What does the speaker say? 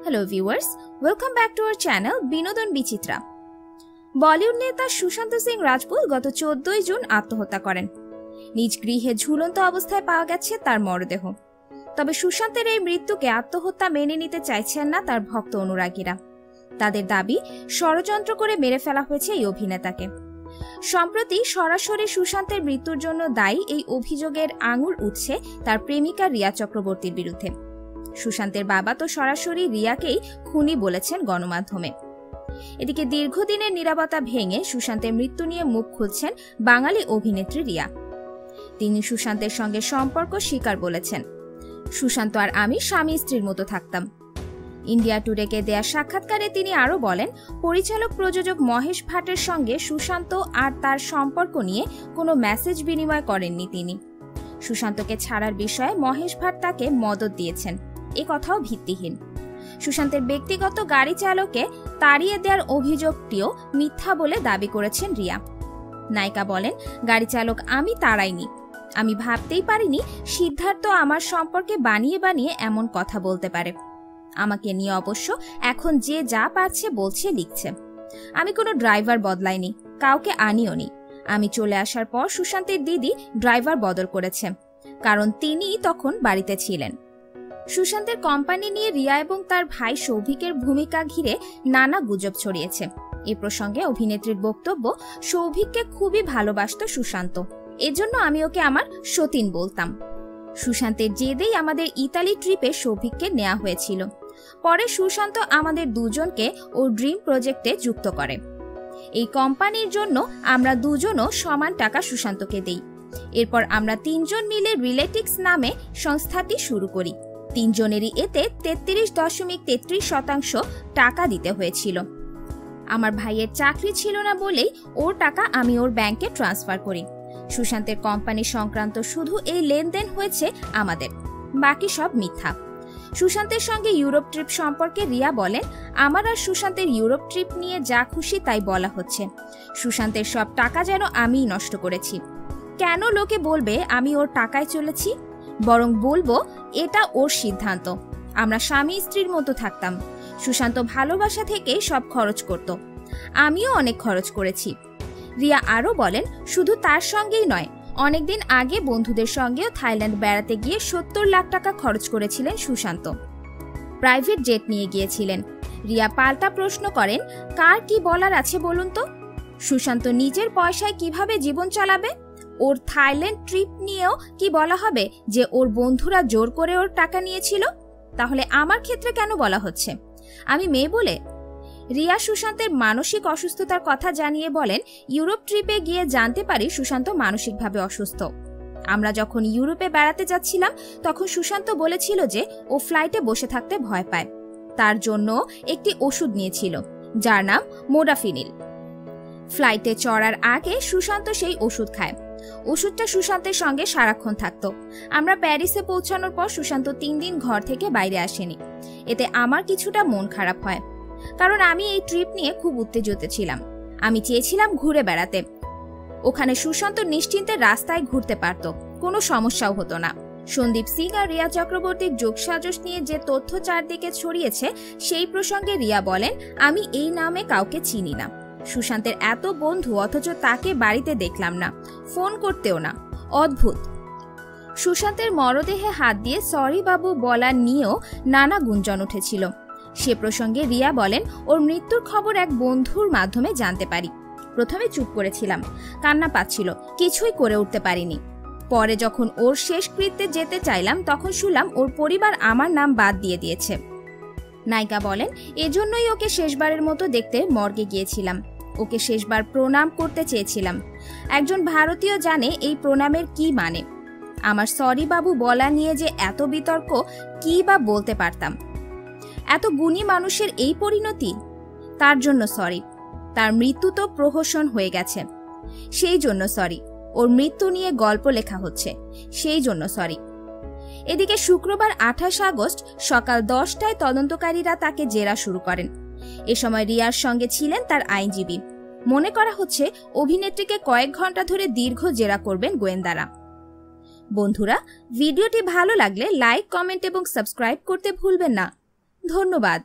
Hello viewers, welcome back to our channel বিনোদন বিচিত্রা। বলিউড নেতা সুশান্ত সিং রাজপুত গত 14 জুন আত্মহত্যা করেন। নিজ গৃহে ঝুলন্ত অবস্থায় পাওয়া গেছে তার মরদেহ। তবে সুশান্তের এই মৃত্যুকে আত্মহত্যা মেনে নিতে চাইছেন না তার ভক্ত অনুরাগীরা। তাদের দাবি ষড়যন্ত্র করে মেরে ফেলা হয়েছে এই অভিনেতাকে। সম্প্রতি সরাসরি সুশান্তের মৃত্যুর জন্য দায়ী এই অভিযোগের আঙুল উঠছে তার প্রেমিকা রিয়া চক্রবর্তীর বিরুদ্ধে। সুশান্তের বাবা তো সরাসরি রিয়াকেই খুনি বলেছেন গণমাধ্যমে। এদিকে দীর্ঘদিনের নীরবতা ভেঙে সুশান্তের মৃত্যু নিয়ে মুখ খুলছেন বাঙালি অভিনেত্রী রিয়া। তিনি সুশান্তের সঙ্গে সম্পর্ক স্বীকার বলেছেন। সুশান্ত আর আমি স্বামী স্ত্রীর মতো থাকতাম। ইন্ডিয়া টুডেকে দেয়া সাক্ষাৎকারে তিনি আরও বলেন, পরিচালক প্রযোজক মহেশ ভাটের সঙ্গে সুশান্ত আর তার সম্পর্ক নিয়ে কোনো মেসেজ বিনিময় করেননি তিনি। সুশান্তকে ছাড়ার বিষয়ে মহেশ ভাট তাকে মদত দিয়েছেন, এ কথাও ভিত্তিহীন। সুশান্তের ব্যক্তিগত গাড়ি চালককে তাড়িয়ে দেওয়ার অভিযোগটিও মিথ্যা বলে দাবি করেছেন রিয়া। নায়িকা বলেন, গাড়ি চালক আমি তাড়াইনি। আমি ভাবতেই পারিনি সিদ্ধার্থ আমার সম্পর্কে বানিয়ে বানিয়ে এমন কথা বলতে পারে। আমাকে নিয়ে অবশ্য এখন যে যা পারছে বলছে লিখছে। আমি কোনো ড্রাইভার বদলাইনি, কাউকে আনিও নি। আমি চলে আসার পর সুশান্তের দিদি ড্রাইভার বদল করেছে, কারণ তিনি তখন বাড়িতে ছিলেন। সুশান্তের কোম্পানি নিয়ে রিয়া এবং তার ভাই সৌভিকের ভূমিকা ঘিরে নানা গুজব ছড়িয়েছে। এ প্রসঙ্গে অভিনেত্রীর বক্তব্য, সৌভিককে খুবই ভালোবাসত সুশান্ত, এজন্য আমি ওকে আমার সতীন বলতাম। সুশান্তের জেদেই আমাদের ইতালি ট্রিপে সৌভিককে নেওয়া হয়েছিল। পরে সুশান্ত আমাদের দুজনকে ওর ড্রিম প্রজেক্টে যুক্ত করে। এই কোম্পানির জন্য আমরা দুজনও সমান টাকা সুশান্তকে দেই। এরপর আমরা তিনজন মিলে রিলেটিক্স নামে সংস্থাটি শুরু করি। তিনজনেরই এতে 33.33% টাকা দিতে হয়েছিল। আমার ভাইয়ের চাকরি ছিল না বলেই ওর টাকা আমি ওর ব্যাংকে ট্রান্সফার করি। সুশান্তের কোম্পানি সংক্রান্ত শুধু এই লেনদেন হয়েছে আমাদের, বাকি সব মিথ্যা। সুশান্তের সঙ্গে ইউরোপ ট্রিপ সম্পর্কে রিয়া বলেন, আমার আর সুশান্তের ইউরোপ ট্রিপ নিয়ে যা খুশি তাই বলা হচ্ছে। সুশান্তের সব টাকা যেন আমিই নষ্ট করেছি। কেন লোকে বলবে আমি ওর টাকায় চলেছি? বরং বলবো এটা ওর সিদ্ধান্ত। আমরা স্বামী স্ত্রীর মতো থাকতাম। সুশান্ত ভালোবাসা থেকে সব খরচ করত, আমিও অনেক খরচ করেছি। রিয়া আরও বলেন, শুধু তার সঙ্গেই নয়, অনেকদিন আগে বন্ধুদের সঙ্গেও থাইল্যান্ড বেড়াতে গিয়ে 70 লাখ টাকা খরচ করেছিলেন সুশান্ত। প্রাইভেট জেট নিয়ে গিয়েছিলেন। রিয়া পাল্টা প্রশ্ন করেন, কার কি বলার আছে বলুন তো? সুশান্ত নিজের পয়সায় কিভাবে জীবন চালাবে? ওর থাইল্যান্ড ট্রিপ নিয়েও কি বলা হবে যে ওর বন্ধুরা জোর করে ওর টাকা নিয়েছিল? তাহলে আমার ক্ষেত্রে কেন বলা হচ্ছে? আমি মেয়ে বলে? রিয়া সুশান্তের মানসিক অসুস্থতার কথা জানিয়ে বলেন, ইউরোপ ট্রিপে গিয়ে জানতে পারি সুশান্ত মানসিকভাবে অসুস্থ। আমরা যখন ইউরোপে বেড়াতে যাচ্ছিলাম তখন সুশান্ত বলেছিল যে ও ফ্লাইটে বসে থাকতে ভয় পায়। তার জন্য একটি ওষুধ নিয়েছিল যার নাম মোডাফিনিল। ফ্লাইটে চড়ার আগে সুশান্ত সেই ওষুধ খায়। ওষুধটা সুশান্তের সঙ্গে সারাক্ষণ থাকতো। আমরা প্যারিসে পৌঁছানোর পর সুশান্ত 3 দিন ঘর থেকে বাইরে আসেনি। এতে আমার কিছুটা মন খারাপ হয়, কারণ আমি এই ট্রিপ নিয়ে খুব উত্তেজিত ছিলাম। আমি চেয়েছিলাম ঘুরে বেড়াতে। ওখানে সুশান্ত নিশ্চিন্তে রাস্তায় ঘুরতে পারত, কোনো সমস্যাও হতো না। সন্দীপ সিং আর রিয়া চক্রবর্তীর যোগসাজশ নিয়ে যে তথ্য চারদিকে ছড়িয়েছে সেই প্রসঙ্গে রিয়া বলেন, আমি এই নামে কাউকে চিনি না। সুশান্তের এত বন্ধু অথচ তাকে বাড়িতে দেখলাম না, ফোন করতেও না, অদ্ভুত। সুশান্তের মরদেহে হাত দিয়ে সরি বাবু বলা নিয়েও নানা গুঞ্জন উঠেছিল। সে প্রসঙ্গে রিয়া বলেন, ওর মৃত্যুর খবর এক বন্ধুর মাধ্যমে জানতে পারি। প্রথমে চুপ করেছিলাম, কান্না পাচ্ছিল, কিছুই করে উঠতে পারিনি। পরে যখন ওর শেষকৃত্যে যেতে চাইলাম তখন শুনলাম ওর পরিবার আমার নাম বাদ দিয়ে দিয়েছে। নায়িকা বলেন, এজন্যই ওকে শেষবারের মতো দেখতে মর্গে গিয়েছিলাম। ওকে শেষবার প্রণাম করতে চেয়েছিলাম। একজন ভারতীয় জানে এই প্রণামের কি মানে। আমার সরি বাবু বলা নিয়ে যে এত বিতর্ক, কি বা বলতে পারতাম? এত গুণী মানুষের এই পরিণতি? তার জন্য সরি। তার মৃত্যু তো প্রহসন হয়ে গেছে, সেই জন্য সরি। ওর মৃত্যু নিয়ে গল্প লেখা হচ্ছে, সেই জন্য সরি। এদিকে শুক্রবার 28 আগস্ট সকাল 10টায় তদন্তকারীরা তাকে জেরা শুরু করেন। এ সময় রিয়ার সঙ্গে ছিলেন তার আইনজীবী। মনে করা হচ্ছে অভিনেত্রীকে কয়েক ঘন্টা ধরে দীর্ঘ জেরা করবেন গোয়েন্দারা। বন্ধুরা, ভিডিওটি ভালো লাগলে লাইক, কমেন্ট এবং সাবস্ক্রাইব করতে ভুলবেন না। ধন্যবাদ।